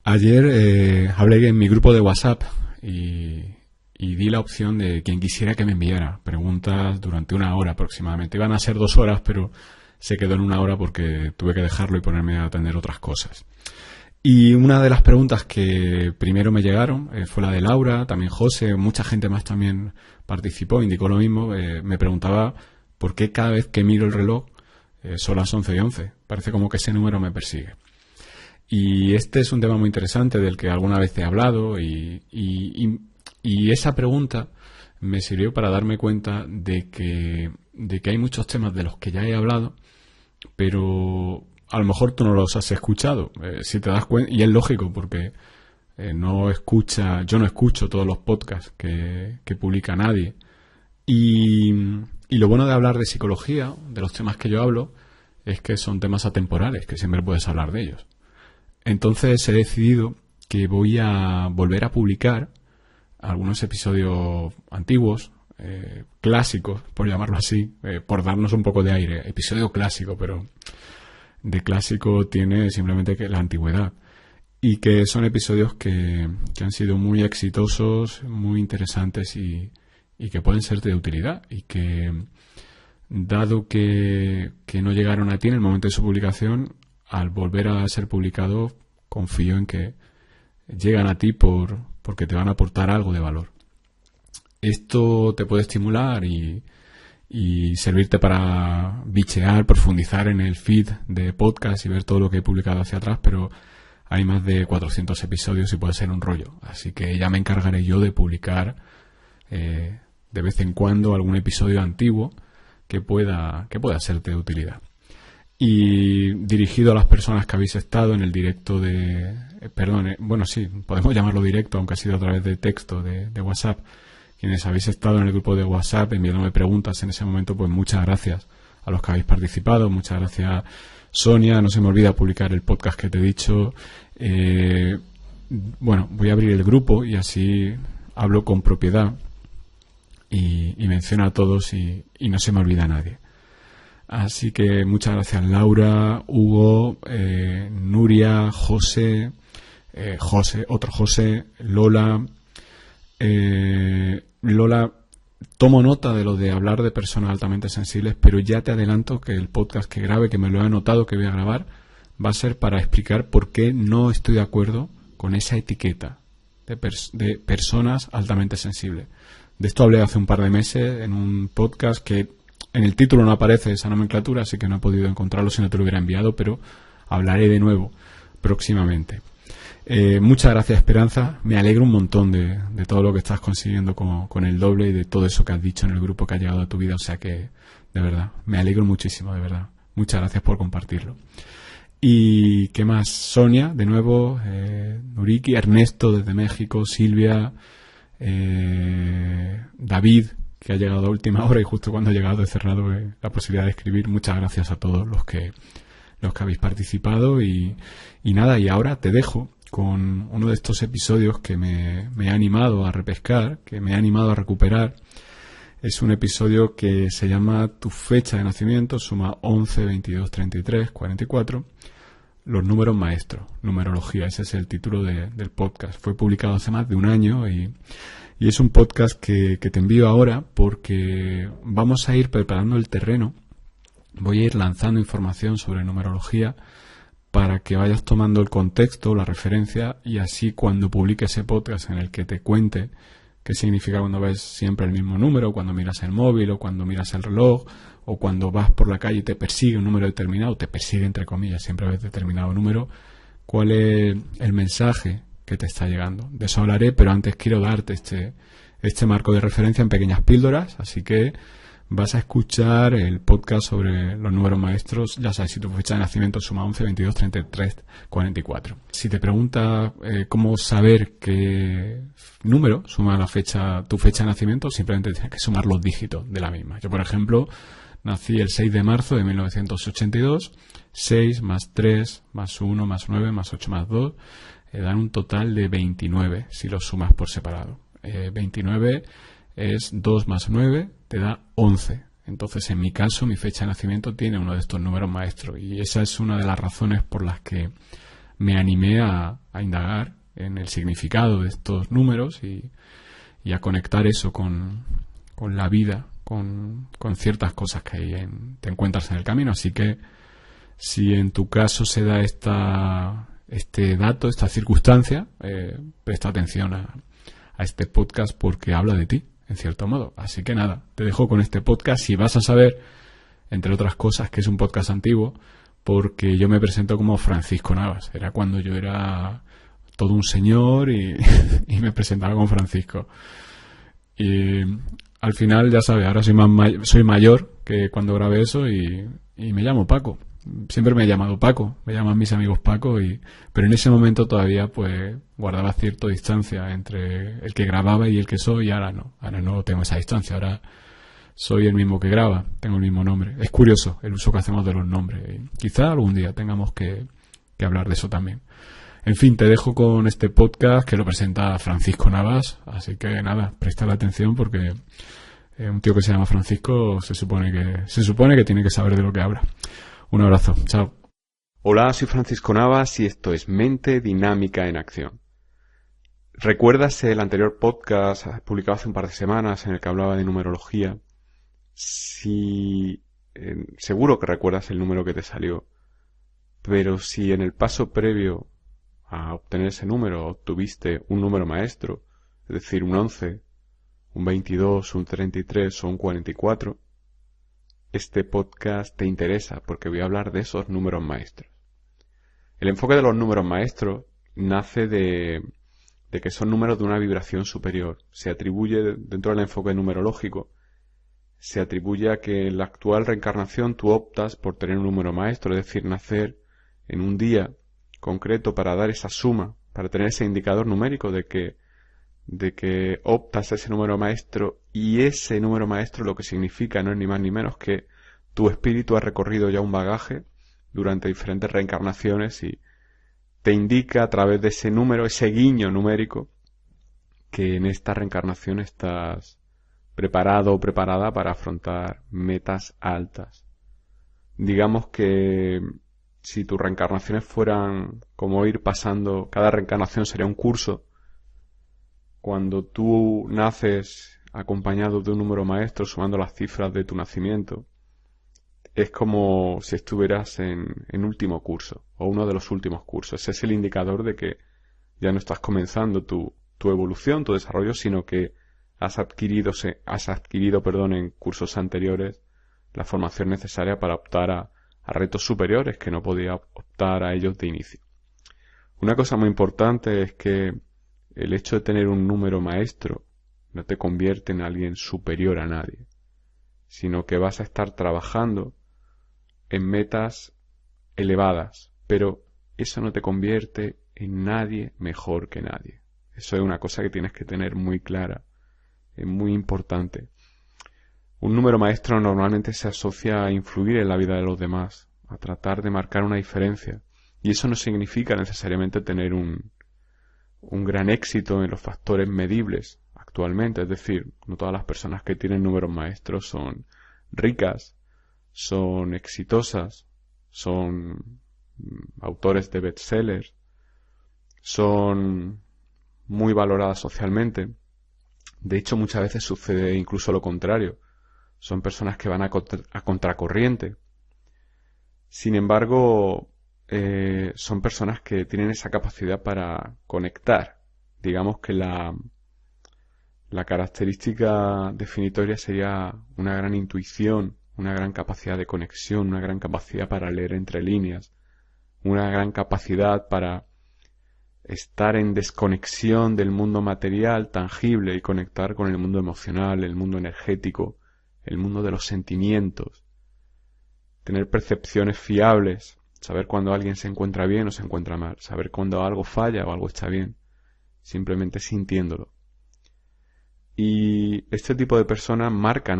Ayer hablé en mi grupo de WhatsApp y di la opción de quien quisiera que me enviara preguntas durante 1 hora aproximadamente. Iban a ser 2 horas, pero se quedó en 1 hora porque tuve que dejarlo y ponerme a atender otras cosas. Y una de las preguntas que primero me llegaron fue la de Laura, también José, mucha gente más también participó, indicó lo mismo. Me preguntaba por qué cada vez que miro el reloj son las 11:11. Parece como que ese número me persigue. Y este es un tema muy interesante del que alguna vez he hablado y esa pregunta me sirvió para darme cuenta de que hay muchos temas de los que ya he hablado, pero a lo mejor tú no los has escuchado. Si te das cuenta, y es lógico porque yo no escucho todos los podcasts que publica nadie. Y lo bueno de hablar de psicología, de los temas que yo hablo, es que son temas atemporales, que siempre puedes hablar de ellos. Entonces he decidido que voy a volver a publicar algunos episodios antiguos, clásicos, por llamarlo así, por darnos un poco de aire. Episodio clásico, pero de clásico tiene simplemente que la antigüedad. Y que son episodios que han sido muy exitosos, muy interesantes y que pueden serte de utilidad. Y que, dado que no llegaron a ti en el momento de su publicación, al volver a ser publicado, confío en que llegan a ti porque te van a aportar algo de valor. Esto te puede estimular y servirte para bichear, profundizar en el feed de podcast y ver todo lo que he publicado hacia atrás, pero hay más de 400 episodios y puede ser un rollo. Así que ya me encargaré yo de publicar de vez en cuando algún episodio antiguo que pueda serte de utilidad. Y dirigido a las personas que habéis estado en el directo podemos llamarlo directo, aunque ha sido a través de texto de WhatsApp. Quienes habéis estado en el grupo de WhatsApp enviándome preguntas en ese momento, pues muchas gracias a los que habéis participado. Muchas gracias, Sonia. No se me olvida publicar el podcast que te he dicho. Voy a abrir el grupo y así hablo con propiedad y menciono a todos y no se me olvida a nadie. Así que muchas gracias, Laura, Hugo, Nuria, José, otro José, Lola. Lola, tomo nota de lo de hablar de personas altamente sensibles, pero ya te adelanto que el podcast que grabe, que me lo he anotado, que voy a grabar, va a ser para explicar por qué no estoy de acuerdo con esa etiqueta de personas altamente sensibles. De esto hablé hace un par de meses en un podcast que en el título no aparece esa nomenclatura, así que no he podido encontrarlo si no te lo hubiera enviado, pero hablaré de nuevo próximamente. Muchas gracias, Esperanza. Me alegro un montón de todo lo que estás consiguiendo con el doble y de todo eso que has dicho en el grupo que ha llegado a tu vida. O sea que, de verdad, me alegro muchísimo, de verdad. Muchas gracias por compartirlo. Y qué más, Sonia, de nuevo, Nuriki, Ernesto desde México, Silvia, David, que ha llegado a última hora y justo cuando ha llegado he cerrado la posibilidad de escribir. Muchas gracias a todos los que habéis participado y nada, y ahora te dejo con uno de estos episodios que me ha animado a repescar, que me ha animado a recuperar. Es un episodio que se llama Tu fecha de nacimiento, suma 11, 22, 33, 44, los números maestros, numerología, ese es el título del podcast. Fue publicado hace más de un año y es un podcast que te envío ahora porque vamos a ir preparando el terreno. Voy a ir lanzando información sobre numerología para que vayas tomando el contexto, la referencia, y así cuando publique ese podcast en el que te cuente qué significa cuando ves siempre el mismo número, cuando miras el móvil o cuando miras el reloj, o cuando vas por la calle y te persigue un número determinado, te persigue entre comillas, siempre ves determinado número, cuál es el mensaje que te está llegando. De eso hablaré, pero antes quiero darte este marco de referencia en pequeñas píldoras, así que vas a escuchar el podcast sobre los números maestros. Ya sabes, si tu fecha de nacimiento suma 11, 22, 33, 44. Si te preguntas cómo saber qué número suma tu fecha de nacimiento, simplemente tienes que sumar los dígitos de la misma. Yo, por ejemplo, nací el 6 de marzo de 1982. 6 más 3 más 1 más 9 más 8 más 2 dan un total de 29 si los sumas por separado. 29 es 2 más 9, te da 11. Entonces, en mi caso, mi fecha de nacimiento tiene uno de estos números maestros. Y esa es una de las razones por las que me animé a indagar en el significado de estos números y a conectar eso con la vida, con ciertas cosas que te encuentras en el camino. Así que si en tu caso se da este dato, esta circunstancia, presta atención a este podcast porque habla de ti, en cierto modo. Así que nada, te dejo con este podcast. Si vas a saber, entre otras cosas, que es un podcast antiguo, porque yo me presento como Francisco Navas. Era cuando yo era todo un señor y me presentaba como Francisco. Y al final, ya sabes, ahora soy mayor que cuando grabé eso y me llamo Paco. Siempre me he llamado Paco, me llaman mis amigos Paco, pero en ese momento todavía pues guardaba cierta distancia entre el que grababa y el que soy, y ahora no tengo esa distancia, ahora soy el mismo que graba, tengo el mismo nombre. Es curioso el uso que hacemos de los nombres, y quizá algún día tengamos que hablar de eso también. En fin, te dejo con este podcast que lo presenta Francisco Navas, así que nada, presta la atención porque un tío que se llama Francisco se supone que tiene que saber de lo que habla. Un abrazo, chao. Hola, soy Francisco Navas y esto es Mente Dinámica en Acción. ¿Recuerdas el anterior podcast publicado hace un par de semanas en el que hablaba de numerología? Seguro que recuerdas el número que te salió, pero si en el paso previo a obtener ese número obtuviste un número maestro, es decir, un 11, un 22, un 33 o un 44, este podcast te interesa porque voy a hablar de esos números maestros. El enfoque de los números maestros nace de que son números de una vibración superior. Se atribuye, dentro del enfoque numerológico, se atribuye a que en la actual reencarnación tú optas por tener un número maestro, es decir, nacer en un día concreto para dar esa suma, para tener ese indicador numérico de que optas a ese número maestro, y ese número maestro lo que significa no es ni más ni menos que tu espíritu ha recorrido ya un bagaje durante diferentes reencarnaciones y te indica a través de ese número, ese guiño numérico, que en esta reencarnación estás preparado o preparada para afrontar metas altas. Digamos que si tus reencarnaciones fueran como ir pasando, cada reencarnación sería un curso. Cuando tú naces acompañado de un número maestro, sumando las cifras de tu nacimiento, es como si estuvieras en último curso, o uno de los últimos cursos. Ese es el indicador de que ya no estás comenzando tu evolución, tu desarrollo, sino que has adquirido en cursos anteriores la formación necesaria para optar a retos superiores que no podía optar a ellos de inicio. Una cosa muy importante es que el hecho de tener un número maestro no te convierte en alguien superior a nadie, sino que vas a estar trabajando en metas elevadas, pero eso no te convierte en nadie mejor que nadie. Eso es una cosa que tienes que tener muy clara, es muy importante. Un número maestro normalmente se asocia a influir en la vida de los demás, a tratar de marcar una diferencia, y eso no significa necesariamente tener un gran éxito en los factores medibles actualmente. Es decir, no todas las personas que tienen números maestros son ricas, son exitosas, son autores de bestsellers, son muy valoradas socialmente. De hecho, muchas veces sucede incluso lo contrario. Son personas que van a contracorriente. Sin embargo, son personas que tienen esa capacidad para conectar. Digamos que la característica definitoria sería una gran intuición, una gran capacidad de conexión, una gran capacidad para leer entre líneas, una gran capacidad para estar en desconexión del mundo material, tangible, y conectar con el mundo emocional, el mundo energético, el mundo de los sentimientos. Tener percepciones fiables, saber cuando alguien se encuentra bien o se encuentra mal, saber cuando algo falla o algo está bien, simplemente sintiéndolo. Y este tipo de personas marcan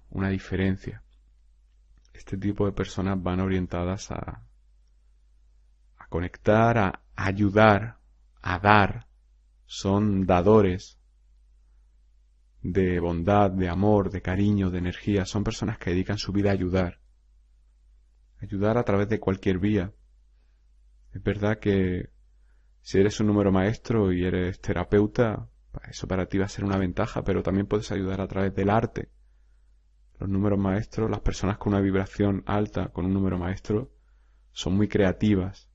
una diferencia. Este tipo de personas van orientadas a conectar, a ayudar, a dar. Son dadores de bondad, de amor, de cariño, de energía. Son personas que dedican su vida a ayudar. Ayudar a través de cualquier vía. Es verdad que Si eres un número maestro y eres terapeuta, eso para ti va a ser una ventaja, pero también puedes ayudar a través del arte. Los números maestros, las personas con una vibración alta, con un número maestro, son muy creativas.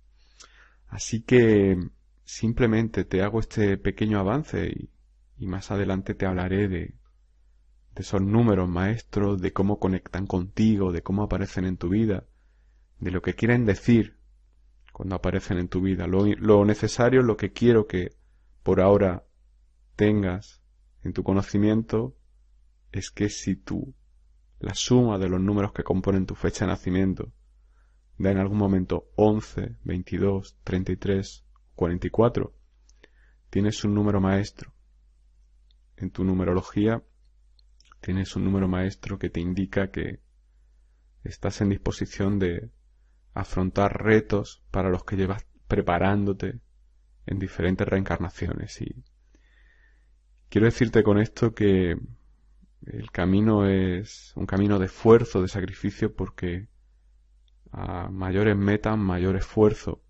Así que simplemente te hago este pequeño avance y más adelante te hablaré de esos números maestros, de cómo conectan contigo, de cómo aparecen en tu vida, de lo que quieren decir cuando aparecen en tu vida. Lo necesario, lo que quiero que por ahora tengas en tu conocimiento es que si tú la suma de los números que componen tu fecha de nacimiento da en algún momento 11, 22, 33, 44, tienes un número maestro. En tu numerología tienes un número maestro que te indica que estás en disposición de afrontar retos para los que llevas preparándote en diferentes reencarnaciones. Y quiero decirte con esto que el camino es un camino de esfuerzo, de sacrificio, porque a mayores metas, mayor esfuerzo.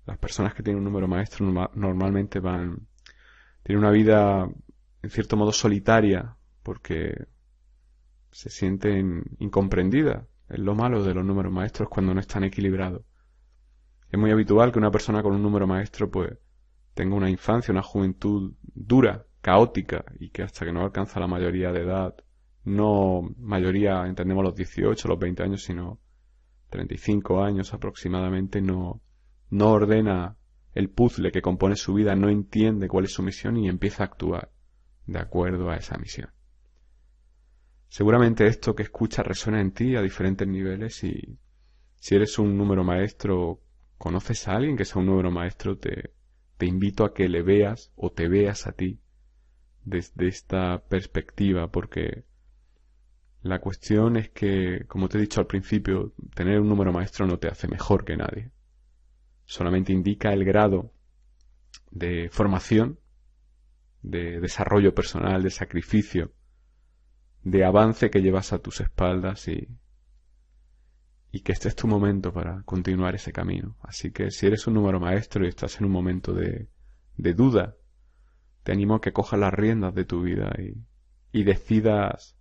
Las personas que tienen un número maestro normalmente tienen una vida en cierto modo solitaria, porque se sienten incomprendidas. Es lo malo de los números maestros cuando no están equilibrados. Es muy habitual que una persona con un número maestro pues tenga una infancia, una juventud dura, caótica, y que hasta que no alcanza la mayoría de edad, no mayoría entendemos los 18, los 20 años, sino 35 años aproximadamente, no ordena el puzzle que compone su vida, no entiende cuál es su misión y empieza a actuar de acuerdo a esa misión. Seguramente esto que escuchas resuena en ti a diferentes niveles, y si eres un número maestro, conoces a alguien que sea un número maestro, te invito a que le veas o te veas a ti desde esta perspectiva, porque la cuestión es que, como te he dicho al principio, tener un número maestro no te hace mejor que nadie. Solamente indica el grado de formación, de desarrollo personal, de sacrificio, de avance que llevas a tus espaldas, y que este es tu momento para continuar ese camino. Así que si eres un número maestro y estás en un momento de duda, te animo a que cojas las riendas de tu vida y decidas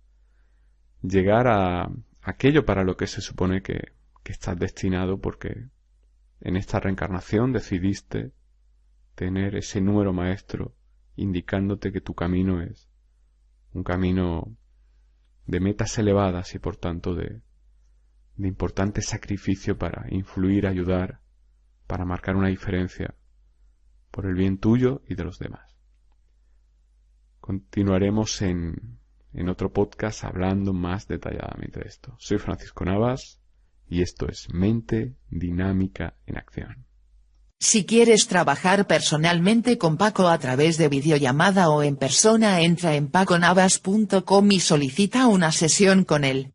llegar a aquello para lo que se supone que estás destinado, porque en esta reencarnación decidiste tener ese número maestro indicándote que tu camino es un camino de metas elevadas y por tanto de importante sacrificio para influir, ayudar, para marcar una diferencia por el bien tuyo y de los demás. Continuaremos en otro podcast hablando más detalladamente de esto. Soy Francisco Navas y esto es Mente Dinámica en Acción. Si quieres trabajar personalmente con Paco a través de videollamada o en persona, entra en paconavas.com y solicita una sesión con él.